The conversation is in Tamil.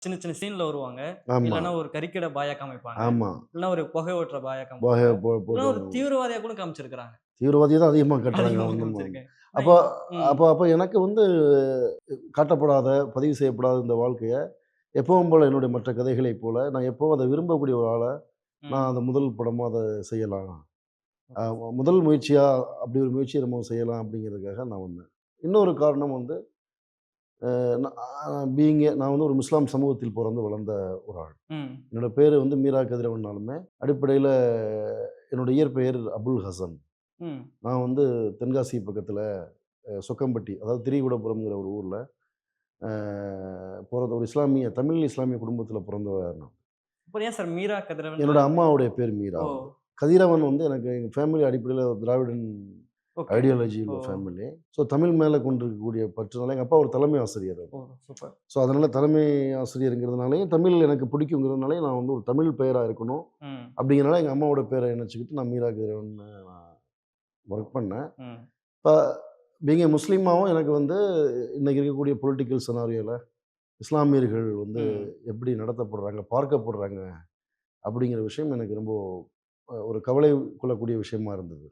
சின்ன சின்ன சீன்ல வருவாங்க. ஆமா, இல்லன்னா ஒரு கறிக்கடை பாயா காமிப்பாங்க. ஆமா. இல்லன்னா ஒரு புகை ஓட்டுற பாயா போக காமிப்பாங்க. இல்லன்னா ஒரு போட்டு தீவிரவாதியா கூட காமிச்சிருக்காங்க. தீவிரவாதிய தான் அதிகமா காட்டுறாங்க. அதிகமா ஆமாமா. காமிச்சிருக்கேன். ஆனா அப்போ ம், அப்போ அப்போ எனக்கு வந்து காட்டப்படாத, பதிவு செய்யப்படாத இந்த வாழ்க்கைய, எப்பவும் போல என்னுடைய மற்ற கதைகளைப் போல, நான் எப்பவும் அத விரும்பக்கூடிய ஒரு ஆளா, நான் ம். அந்த முதல் படமா அத செய்யலாம். அ ஓகே. முதல் முயற்சியா அப்படி ஒரு முயற்சிய நம்ம செய்யலாம் அப்படிங்கிறதுக்காக நான் வந்தேன். இன்னொரு காரணம் வந்து, நான் நான் வந்து ஒரு முஸ்லாம் சமூகத்தில் பொறந்து வளர்ந்த ஒரு ஆள். ம், என்னோட பேரு வந்து மீரா கதிரவன்னாலுமே, அடிப்படையில என்னோட இயற்பெயர் அபுல் ஹசன். ம். நான் வந்து தென்காசி பக்கத்தில சொக்கம்பட்டி, அதாவது திரிகுடபுரம்ங்கிற ஒரு ஊர்ல, அ பொறந்த ஒரு தமிழ் இஸ்லாமிய குடும்பத்தில பொறந்தவர் நான். அப்புறம் ஏன் சார் மீரா கதிரவன்ற என்னோட அம்மாவுடைய பேர் மீரா ஓ! வந்து. கதிரவன் வந்து எனக்கு எங்க ஃபேமிலி அடிப்படையில திராவிடன் ஓகே. ஐடியாலஜி ஓ! உள்ள ஃபேமிலி. ஸோ தமிழ் மேல கொண்டிருக்கக்கூடிய பற்றுனால எங்க அப்பா ஒரு தலைமை ஆசிரியர் ஓ! அவரு. சூப்பர். ஸோ அதனால தலைமை ஆசிரியர்ங்கிறதுனாலயும், தமிழ் எனக்கு பிடிக்குங்கிறதுனாலயும் நான் வந்து ஒரு தமிழ் பெயரா இருக்கணும். ம், அப்படிங்கிறனால எங்க அம்மாவோட பேர இணைச்சுக்கிட்டு நான் மீரா கதிரவன்னு நான் ஒர்க் பண்ணேன். ம், இப்ப பீயிங் எ முஸ்லீமாவும் எனக்கு வந்து இன்னைக்கு இருக்கக்கூடிய பொலிட்டிக்கல் சினாரியோல இஸ்லாமியர்கள் வந்து ம். எப்படி நடத்தப்படுறாங்க, பார்க்கப்படுறாங்க அப்படிங்கிற விஷயம் எனக்கு ரொம்ப ஒரு கவலை கொள்ளக்கூடிய விஷயமா இருந்தது.